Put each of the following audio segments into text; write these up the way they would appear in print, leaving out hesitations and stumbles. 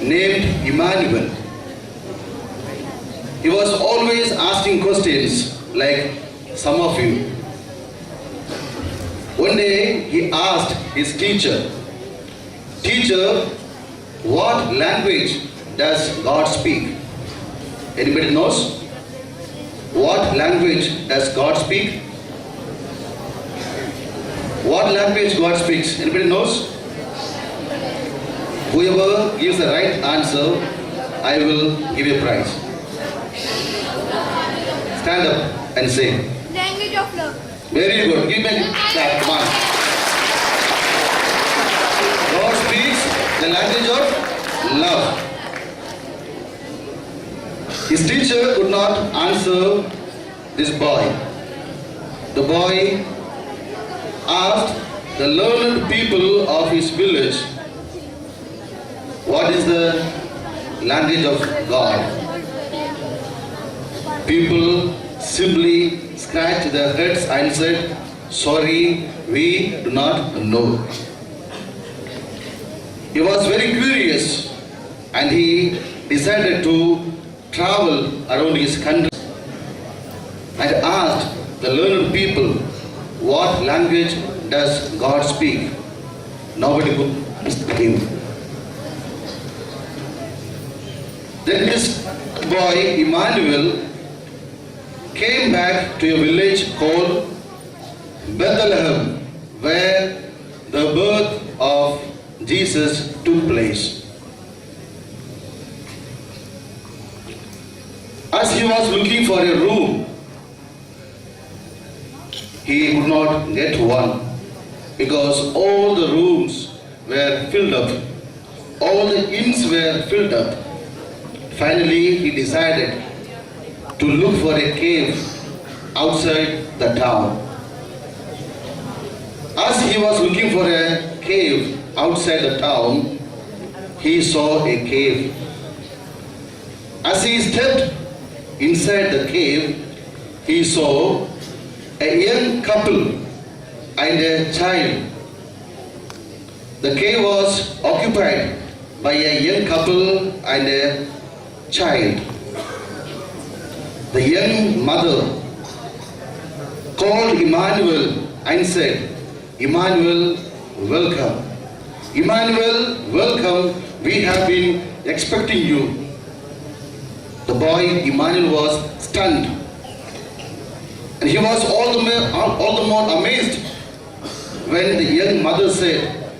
named Emmanuel. He was always asking questions like some of you. One day he asked his teacher, "Teacher, what language does God speak?" Anybody knows? What language does God speak? What language God speaks? Anybody knows? Whoever gives the right answer, I will give a prize. Stand up and say. Language of love. Very good. Give me that. Come on. God speaks the language of love. His teacher could not answer this boy. The boy asked the learned people of his village, what is the language of God? People simply scratched their heads and said, sorry, we do not know. He was very curious and he decided to travel around his country and asked the learned people, what language does God speak? Nobody could understand him. Then this boy, Emmanuel, came back to a village called Bethlehem, where the birth of Jesus took place. As he was looking for a room, he could not get one because all the rooms were filled up. All the inns were filled up. Finally, he decided to look for a cave outside the town. As he was looking for a cave outside the town, he saw a cave. As he stepped inside the cave, he saw a young couple and a child. The cave was occupied by a young couple and a child. The young mother called Emmanuel and said, Emmanuel, welcome. Emmanuel, welcome. We have been expecting you. The boy Emmanuel was stunned. And he was all the more amazed when the young mother said,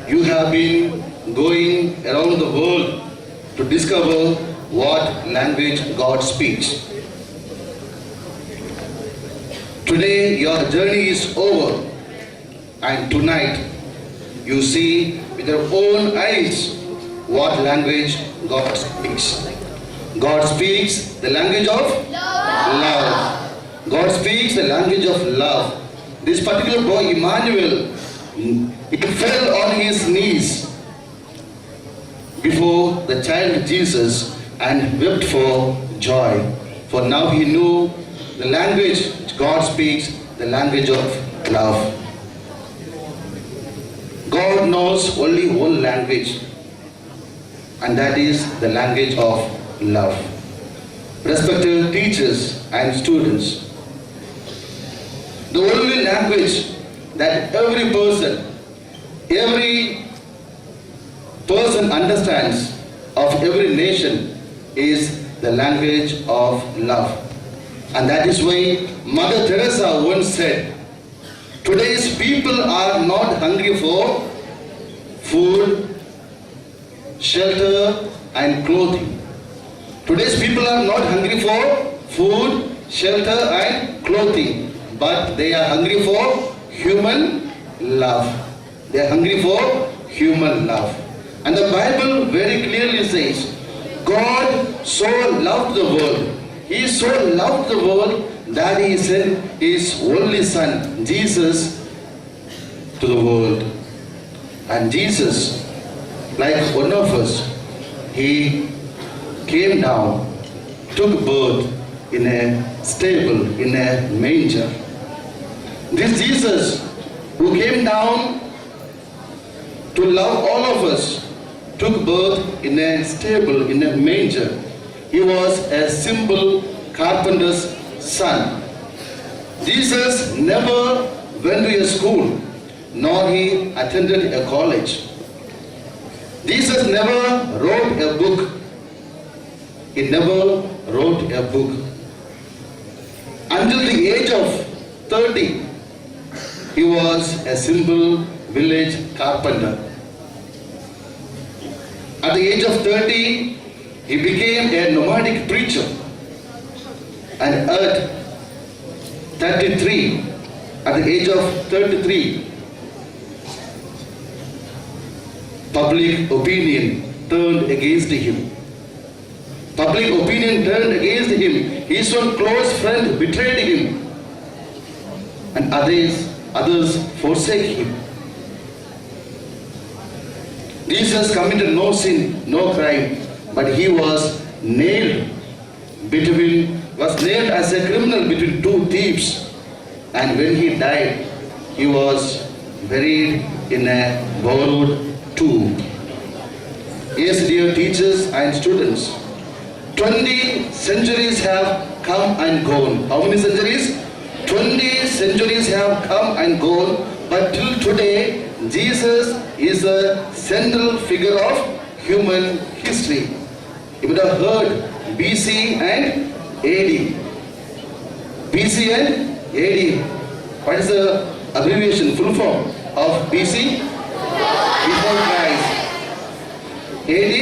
you have been going around the world to discover what language God speaks. Today your journey is over, and tonight you see with your own eyes what language God speaks. God speaks the language of love. God speaks the language of love. This particular boy, Emmanuel, he fell on his knees before the child Jesus and wept for joy. For now he knew the language God speaks, the language of love. God knows only one language, and that is the language of love. Respected teachers and students, the only language that every person understands of every nation is the language of love. And that is why Mother Teresa once said, today's people are not hungry for food, shelter and clothing. Today's people are not hungry for food, shelter and clothing, but they are hungry for human love. They are hungry for human love. And the Bible very clearly says, God so loved the world. He so loved the world that He sent His only Son, Jesus, to the world. And Jesus, like one of us, He came down, took birth in a stable, in a manger. This Jesus who came down to love all of us, took birth in a stable, in a manger. He was a simple carpenter's son. Jesus never went to a school, nor he attended a college. Jesus never wrote a book. He never wrote a book. Until the age of 30, he was a simple village carpenter. At the age of 30, he became a nomadic preacher. And at 33, at the age of 33, public opinion turned against him. Public opinion turned against him. His own close friend betrayed him. And others forsake him. Jesus committed no sin, no crime, but he was nailed as a criminal between two thieves. And when he died, he was buried in a borrowed tomb. Yes, dear teachers and students, 20 centuries have come and gone. How many centuries? 20 centuries have come and gone, but till today, Jesus is the central figure of human history. You would have heard BC and AD. BC and AD. What is the abbreviation, full form of BC? Before Christ. AD?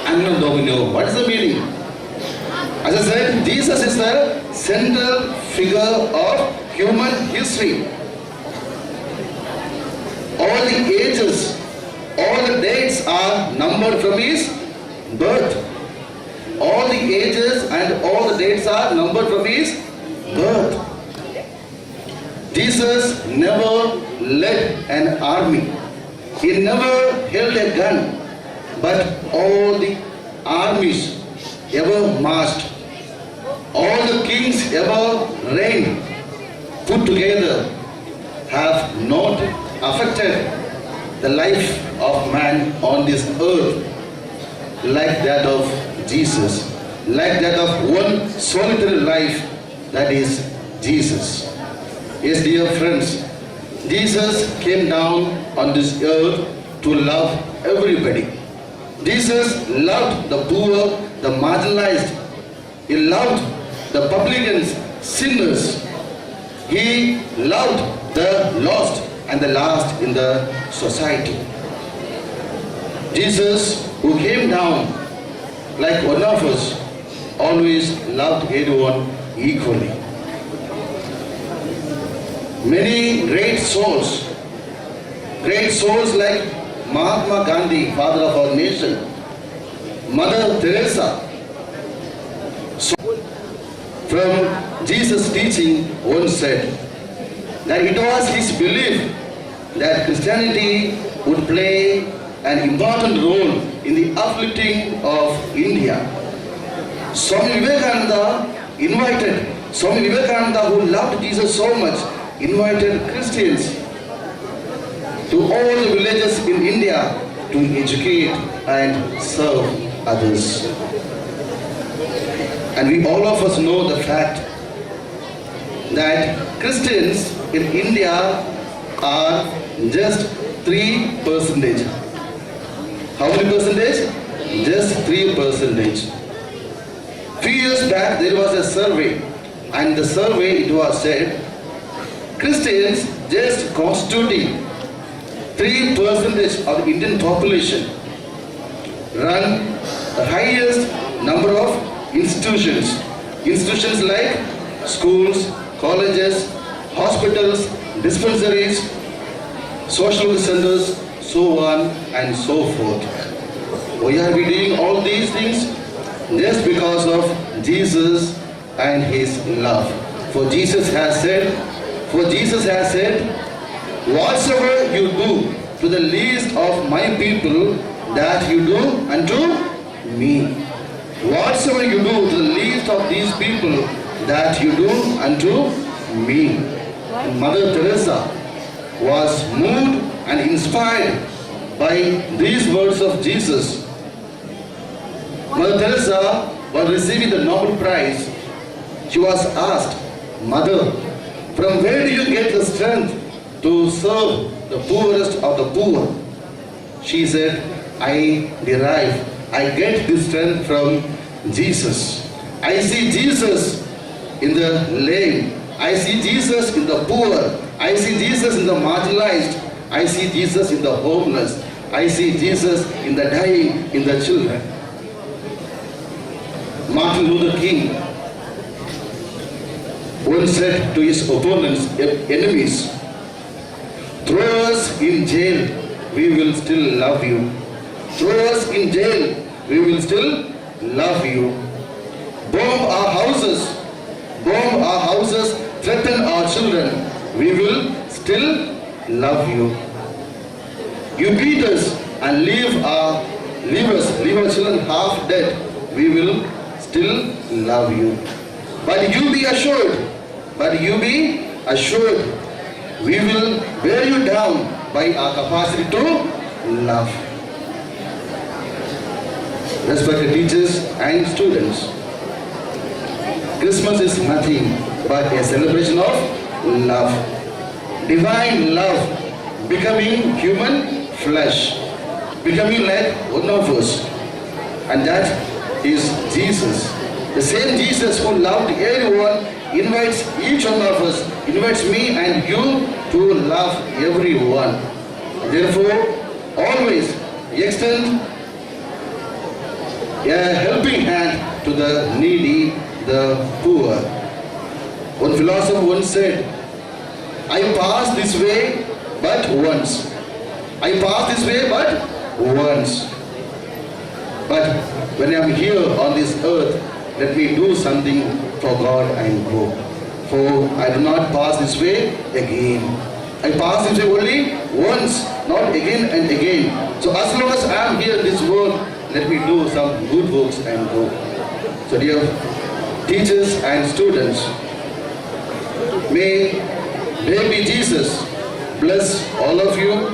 Anno Domini. What is the meaning? As I said, Jesus is the central figure of human history. All the ages, all the dates are numbered from his birth. All the ages and all the dates are numbered from his birth. Jesus never led an army. He never held a gun. But all the armies ever marched, all the kings ever reigned, put together, have not affected the life of man on this earth like that of Jesus, like that of one solitary life, that is Jesus. Yes, dear friends, Jesus came down on this earth to love everybody. Jesus loved the poor, the marginalized. He loved the publicans, sinners. He loved the lost and the last in the society. Jesus, who came down like one of us, always loved everyone equally. Many great souls like Mahatma Gandhi, father of our nation, Mother Teresa. So, from Jesus' teaching, one said that it was his belief that Christianity would play an important role in the uplifting of India. Swami Vivekananda, who loved Jesus so much, invited Christians to all the villages in India to educate and serve others. And we all of us know the fact that Christians in India are just 3%. How many percentage? Just 3%. Few years back there was a survey, and the survey, it was said, Christians just constituting 3% of the Indian population run the highest number of institutions. Institutions like schools, colleges, hospitals, dispensaries, social centers, so on and so forth. Why are we doing all these things? Just because of Jesus and his love. For Jesus has said, whatsoever you do to the least of my people, that you do unto me. Whatsoever you do to the least of these people, that you do unto me. And Mother Teresa was moved and inspired by these words of Jesus. Mother Teresa, while receiving the Nobel Prize, she was asked, "Mother, from where do you get the strength to serve the poorest of the poor?" She said, I get this strength from Jesus. I see Jesus in the lame. I see Jesus in the poor. I see Jesus in the marginalized. I see Jesus in the homeless. I see Jesus in the dying, in the children. Martin Luther King once said to his opponents, enemies, "Throw us in jail, we will still love you. Throw us in jail, we will still love you. Bomb our houses, threaten our children, we will still love you. You beat us and leave our children half dead, we will still love you. But you be assured, we will wear you down by our capacity to love." Respected teachers and students, Christmas is nothing but a celebration of love. Divine love becoming human flesh, becoming like one of us. And that is Jesus. The same Jesus who loved everyone invites each one of us, invites me and you to love everyone. Therefore, always extend a helping hand to the needy, the poor. One philosopher once said, I pass this way but once. I pass this way but once. But when I am here on this earth, let me do something for God and go. For I do not pass this way again. I pass this way only once, not again and again. So as long as I am here in this world, let me do some good works and go. So dear teachers and students, may baby Jesus bless all of you,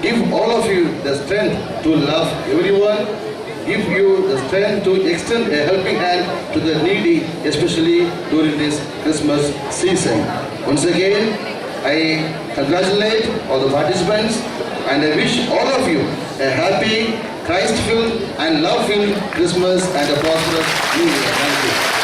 give all of you the strength to love everyone, give you the strength to extend a helping hand to the needy, especially during this Christmas season. Once again, I congratulate all the participants and I wish all of you a happy, Christ-filled and love-filled Christmas and a prosperous New Year. Thank you.